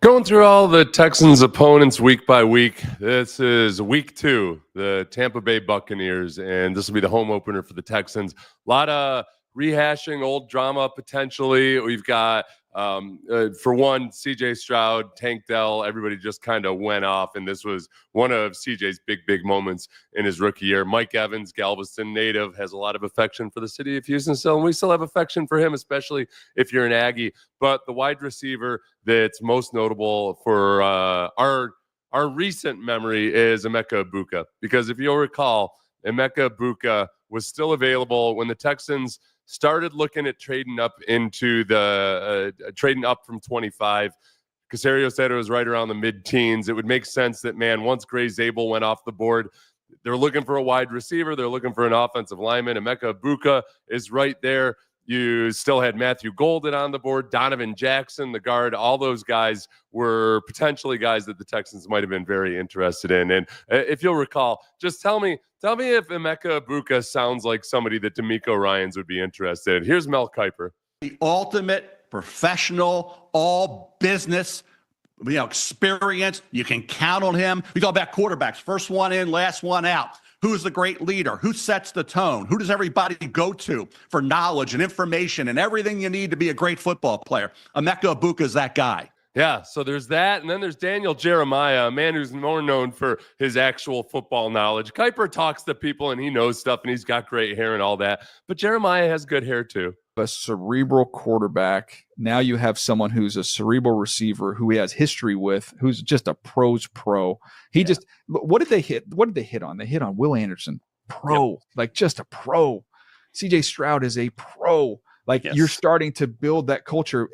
Going through all the Texans' opponents week by week. This is week 2, the Tampa Bay Buccaneers, and this will be the home opener for the Texans. A lot of rehashing old drama potentially. We've got, for one, CJ Stroud, Tank Dell, everybody just kind of went off, and this was one of CJ's big moments in his rookie year. Mike Evans, Galveston native, has a lot of affection for the city of Houston still, and we still have affection for him, especially if you're an Aggie. But the wide receiver that's most notable for our recent memory is Emeka Egbuka, because if you'll recall, Emeka Egbuka was still available when the Texans started looking at trading up into the trading up from 25. Caserio said it was right around the mid-teens. It would make sense that, man, once Gray Zabel went off the board, they're looking for a wide receiver. They're looking for an offensive lineman. Emeka Egbuka is right there. You still had Matthew Golden on the board, Donovan Jackson, the guard. All those guys were potentially guys that the Texans might have been very interested in. And if you'll recall, just tell me if Emeka Egbuka sounds like somebody that D'Amico Ryans would be interested in. Here's Mel Kiper. The ultimate professional, all business, experience. You can count on him. We talk about quarterbacks, first one in, last one out. Who's the great leader? Who sets the tone? Who does everybody go to for knowledge and information and everything you need to be a great football player? Emeka Egbuka is that guy. Yeah, so there's that, and then there's Daniel Jeremiah, a man who's more known for his actual football knowledge. Kiper talks to people, and he knows stuff, and he's got great hair and all that. But Jeremiah has good hair, too. A cerebral quarterback. Now you have someone who's a cerebral receiver who he has history with, who's just a pro's pro. What did they hit? What did they hit on? They hit on Will Anderson, pro, like just a pro. CJ Stroud is a pro. Like, you're starting to build that culture.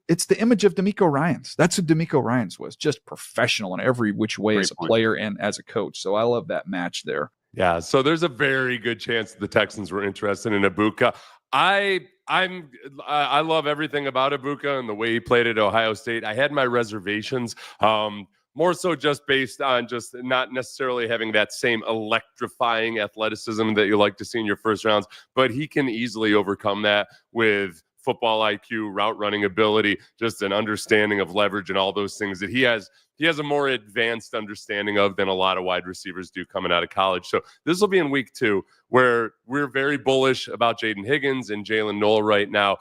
It's the image of D'Amico Ryans. That's who D'Amico Ryans was, just professional in every which way as a player and as a coach. So I love that match there. Yeah, so there's a very good chance that the Texans were interested in Egbuka. I love everything about Egbuka and the way he played at Ohio State. I had my reservations, more so just based on just not necessarily having that same electrifying athleticism that you like to see in your first rounds, but he can easily overcome that with football IQ, route running ability, just an understanding of leverage and all those things that he has a more advanced understanding of than a lot of wide receivers do coming out of college. So this will be in week 2, where we're very bullish about Jaden Higgins and Jalen Noel right now.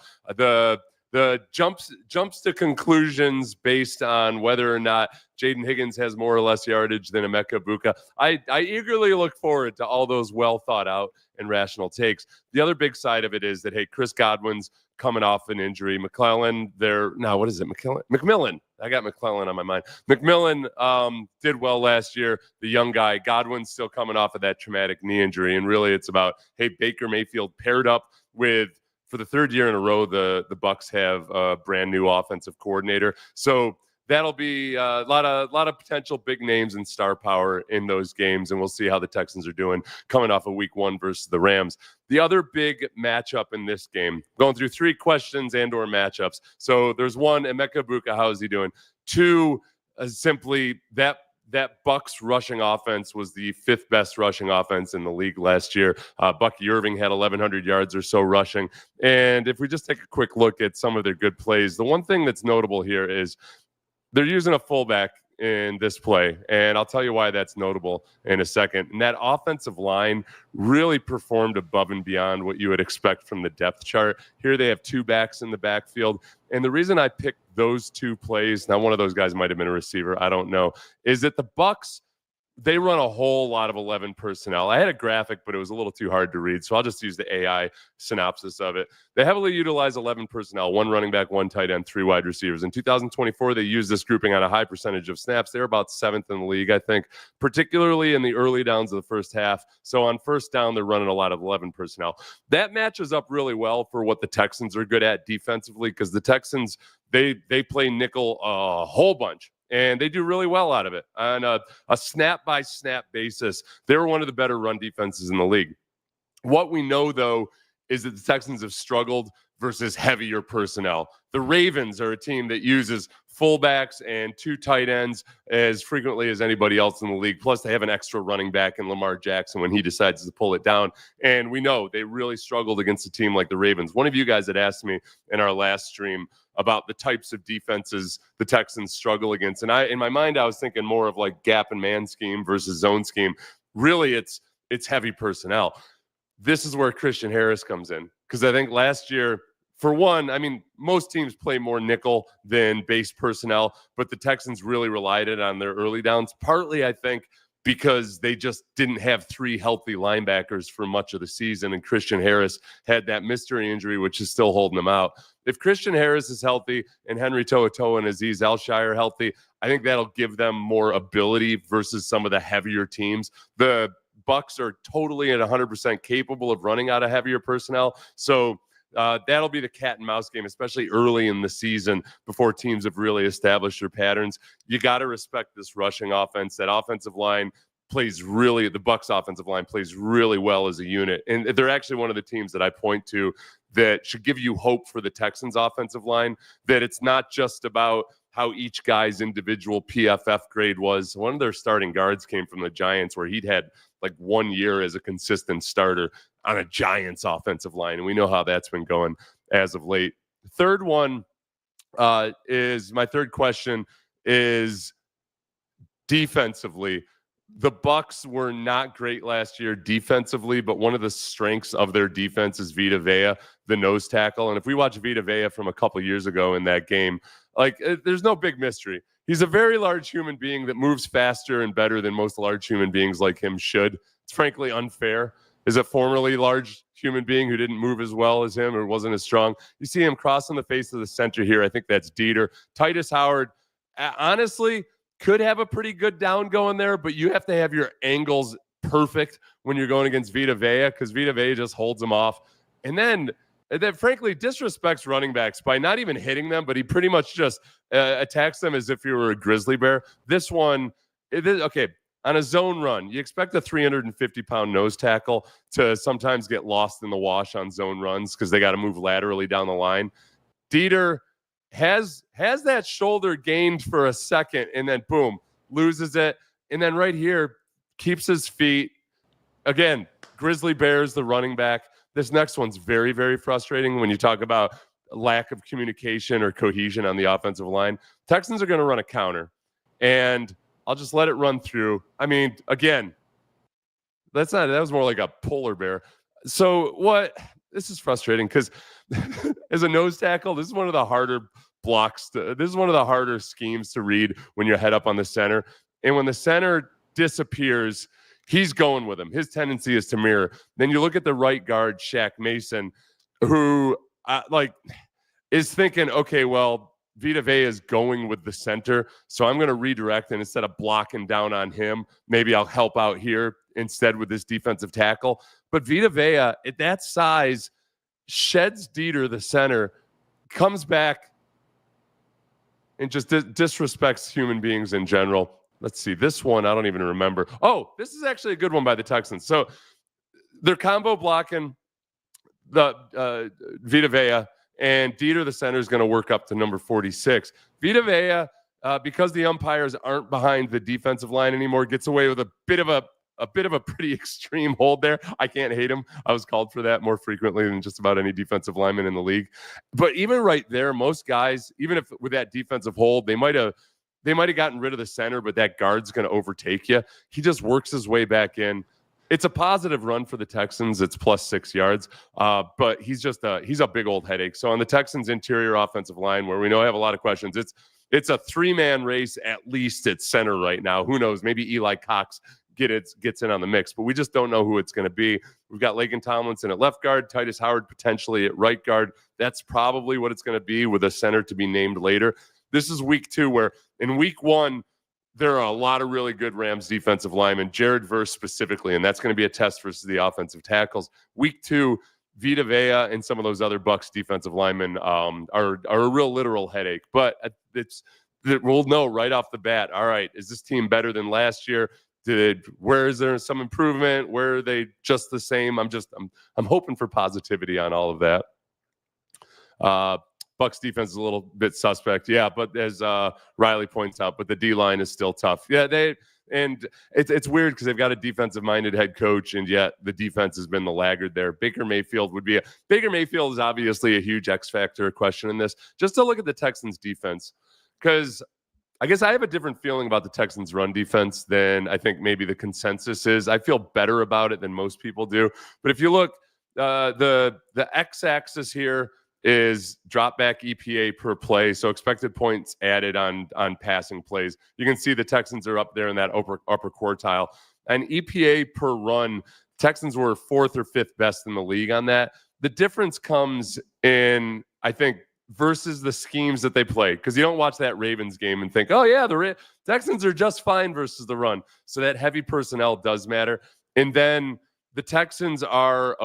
The jumps to conclusions based on whether or not Jaden Higgins has more or less yardage than Emeka Egbuka. I eagerly look forward to all those well thought out and rational takes. The other big side of it is that, hey, Chris Godwin's coming off an injury. McClellan, McMillan. I got McClellan on my mind. McMillan did well last year, the young guy. Godwin's still coming off of that traumatic knee injury. And really it's about, hey, Baker Mayfield paired up with, for the third year in a row, the Bucs have a brand new offensive coordinator. So that'll be a lot of potential big names and star power in those games, and we'll see how the Texans are doing coming off of week 1 versus the Rams. The other big matchup in this game, going through 3 questions and or matchups. So there's 1, Emeka Egbuka, how is he doing? 2, simply that Bucs rushing offense was the 5th best rushing offense in the league last year. Bucky Irving had 1,100 yards or so rushing. And if we just take a quick look at some of their good plays, the one thing that's notable here is they're using a fullback in this play, and I'll tell you why that's notable in a second. And that offensive line really performed above and beyond what you would expect from the depth chart. Here they have 2 backs in the backfield, and the reason I picked those 2 plays, now one of those guys might have been a receiver, I don't know, is that the Bucs, they run a whole lot of 11 personnel. I had a graphic, but it was a little too hard to read, so I'll just use the AI synopsis of it. They heavily utilize 11 personnel, 1 running back, 1 tight end, 3 wide receivers. In 2024, they used this grouping on a high percentage of snaps. They're about 7th in the league, I think, particularly in the early downs of the first half. So on first down, they're running a lot of 11 personnel. That matches up really well for what the Texans are good at defensively, because the Texans, they play nickel a whole bunch. And they do really well out of it on a snap-by-snap basis. They're one of the better run defenses in the league. What we know, though, is that the Texans have struggled versus heavier personnel. The Ravens are a team that uses fullbacks and 2 tight ends as frequently as anybody else in the league. Plus, they have an extra running back in Lamar Jackson when he decides to pull it down. And we know they really struggled against a team like the Ravens. One of you guys had asked me in our last stream, about the types of defenses the Texans struggle against. And in my mind, I was thinking more of like gap and man scheme versus zone scheme. Really, it's heavy personnel. This is where Christian Harris comes in, because I think last year, for one, I mean, most teams play more nickel than base personnel, but the Texans really relied on their early downs, partly, I think, because they just didn't have 3 healthy linebackers for much of the season, and Christian Harris had that mystery injury, which is still holding him out. If Christian Harris is healthy and Henry To'oTo'o and Azeez Al-Shire are healthy, I think that'll give them more ability versus some of the heavier teams. The Bucs are totally at 100% capable of running out of heavier personnel, so that'll be the cat and mouse game, especially early in the season before teams have really established their patterns. You got to respect this rushing offense. That offensive line the Bucs offensive line plays really well as a unit. And they're actually one of the teams that I point to that should give you hope for the Texans offensive line, that it's not just about how each guy's individual PFF grade was. One of their starting guards came from the Giants, where he'd had like 1 year as a consistent starter on a Giants offensive line. And we know how that's been going as of late. Third one is my third question is defensively. The Bucs were not great last year defensively, but one of the strengths of their defense is Vita Vea, the nose tackle. And if we watch Vita Vea from a couple years ago in that game, there's no big mystery. He's a very large human being that moves faster and better than most large human beings like him should. It's frankly unfair. As a formerly large human being who didn't move as well as him or wasn't as strong, you see him crossing the face of the center here. I think that's Dieter. Titus Howard, honestly, could have a pretty good down going there, but you have to have your angles perfect when you're going against Vita Vea, because Vita Vea just holds him off. And then frankly disrespects running backs by not even hitting them, but he pretty much just attacks them as if you were a grizzly bear. This one, okay, on a zone run, you expect a 350-pound nose tackle to sometimes get lost in the wash on zone runs because they got to move laterally down the line. Dieter has that shoulder gained for a second, and then boom, loses it. And then right here, keeps his feet. Again, grizzly bears, the running back. This next one's very, very frustrating when you talk about lack of communication or cohesion on the offensive line. Texans are going to run a counter, and I'll just let it run through. I mean, again, that was more like a polar bear. So this is frustrating because as a nose tackle, this is one of the harder blocks. This is one of the harder schemes to read when you're head up on the center. And when the center disappears, he's going with him. His tendency is to mirror. Then you look at the right guard, Shaq Mason, who is thinking, okay, well, Vita Vea is going with the center, so I'm going to redirect, and instead of blocking down on him, maybe I'll help out here instead with this defensive tackle. But Vita Vea, at that size, sheds Dieter, the center, comes back, and just disrespects human beings in general. Let's see. This one, I don't even remember. Oh, this is actually a good one by the Texans. So they're combo blocking the Vita Vea, and Dieter, the center, is going to work up to number 46. Vita Vea, because the umpires aren't behind the defensive line anymore, gets away with a bit of a pretty extreme hold there. I can't hate him. I was called for that more frequently than just about any defensive lineman in the league. But even right there, most guys, even if with that defensive hold, they might have gotten rid of the center, but that guard's going to overtake you. He just works his way back in. It's a positive run for the Texans. It's plus 6 yards, but he's a big old headache. So on the Texans' interior offensive line, where we know I have a lot of questions, it's a 3-man race at least at center right now. Who knows? Maybe Eli Cox gets in on the mix, but we just don't know who it's going to be. We've got Laken Tomlinson at left guard, Titus Howard potentially at right guard. That's probably what it's going to be, with a center to be named later. This is week 2, where in week 1, there are a lot of really good Rams defensive linemen, Jared Verse specifically, and that's going to be a test versus the offensive tackles. Week 2, Vita Vea and some of those other Bucs defensive linemen are a real literal headache. But we'll know right off the bat, all right, is this team better than last year? Where is there some improvement? Where are they just the same? I'm hoping for positivity on all of that. Bucs defense is a little bit suspect. Yeah, but as Riley points out, but the D-line is still tough. Yeah, it's weird because they've got a defensive-minded head coach, and yet the defense has been the laggard there. Baker Mayfield is obviously a huge X factor question in this. Just to look at the Texans defense, because I guess I have a different feeling about the Texans run defense than I think maybe the consensus is. I feel better about it than most people do. But if you look, the X-axis here is drop back EPA per play, so expected points added on passing plays. You can see the Texans are up there in that upper quartile. And EPA per run, Texans were 4th or 5th best in the league on that. The difference comes in, I think, versus the schemes that they play, because you don't watch that Ravens game and think, oh yeah, the Texans are just fine versus the run. So that heavy personnel does matter. And then the Texans are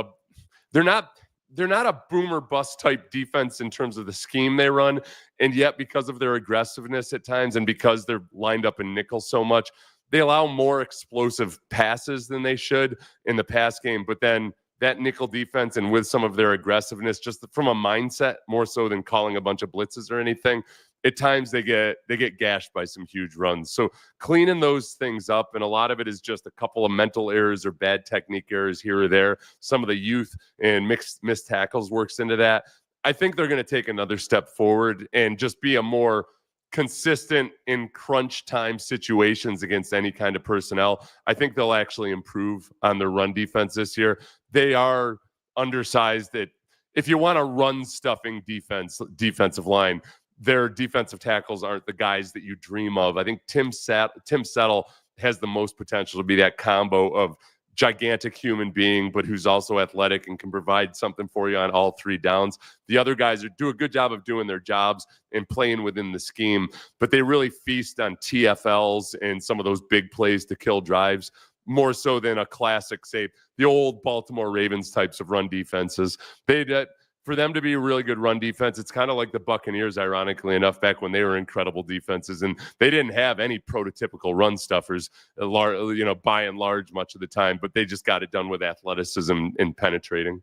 they're not a boomer bust type defense in terms of the scheme they run. And yet, because of their aggressiveness at times and because they're lined up in nickel so much, they allow more explosive passes than they should in the pass game. But then that nickel defense, and with some of their aggressiveness, just from a mindset more so than calling a bunch of blitzes or anything, at times they get gashed by some huge runs. So cleaning those things up, and a lot of it is just a couple of mental errors or bad technique errors here or there. Some of the youth and missed tackles works into that. I think they're going to take another step forward and just be a more consistent in crunch time situations against any kind of personnel. I think they'll actually improve on their run defense this year. They are undersized. If you want a run stuffing defensive line, their defensive tackles aren't the guys that you dream of. I think Tim Settle has the most potential to be that combo of gigantic human being, but who's also athletic and can provide something for you on all 3 downs. The other guys do a good job of doing their jobs and playing within the scheme, but they really feast on TFLs and some of those big plays to kill drives, more so than a classic, say, the old Baltimore Ravens types of run defenses. For them to be a really good run defense, it's kind of like the Buccaneers, ironically enough, back when they were incredible defenses, and they didn't have any prototypical run stuffers, by and large, much of the time, but they just got it done with athleticism and penetrating.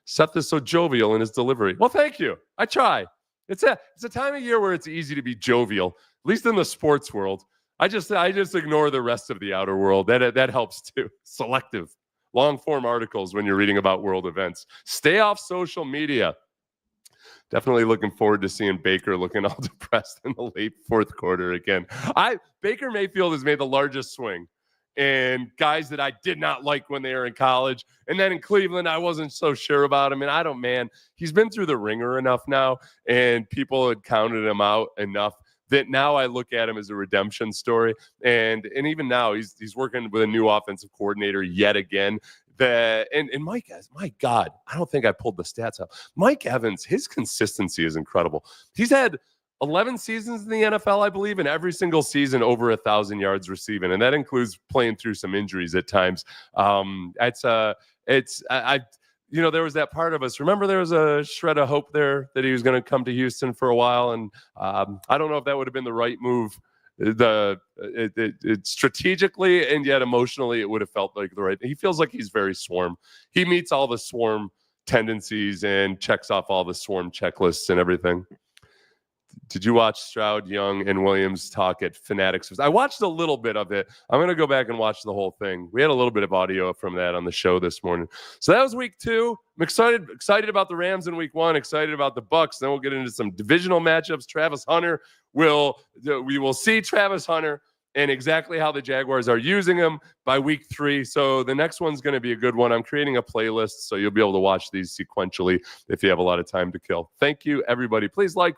Seth is so jovial in his delivery. Well, thank you. I try. It's a time of year where it's easy to be jovial, at least in the sports world. I just ignore the rest of the outer world. That helps too. Selective. Long-form articles when you're reading about world events. Stay off social media. Definitely looking forward to seeing Baker looking all depressed in the late 4th quarter again. Baker Mayfield has made the largest swing, and guys that I did not like when they were in college. And then in Cleveland, I wasn't so sure about him. And he's been through the ringer enough now, and people had counted him out enough that now I look at him as a redemption story. And even now he's working with a new offensive coordinator yet again. And Mike, my God, I don't think I pulled the stats up. Mike Evans, his consistency is incredible. He's had 11 seasons in the NFL, I believe, and every single season over 1,000 yards receiving. And that includes playing through some injuries at times. There was that part of us. Remember, there was a shred of hope there that he was going to come to Houston for a while, and I don't know if that would have been the right move. Strategically and yet emotionally, it would have felt like the right. He feels like he's very Swarm. He meets all the Swarm tendencies and checks off all the Swarm checklists and everything. Did you watch Stroud, Young, and Williams talk at Fanatics? I watched a little bit of it. I'm going to go back and watch the whole thing. We had a little bit of audio from that on the show this morning. So that was week 2. I'm excited about the Rams in week 1, excited about the Bucs. Then we'll get into some divisional matchups. We will see Travis Hunter and exactly how the Jaguars are using him by week 3. So the next one's going to be a good one. I'm creating a playlist, so you'll be able to watch these sequentially if you have a lot of time to kill. Thank you, everybody. Please like,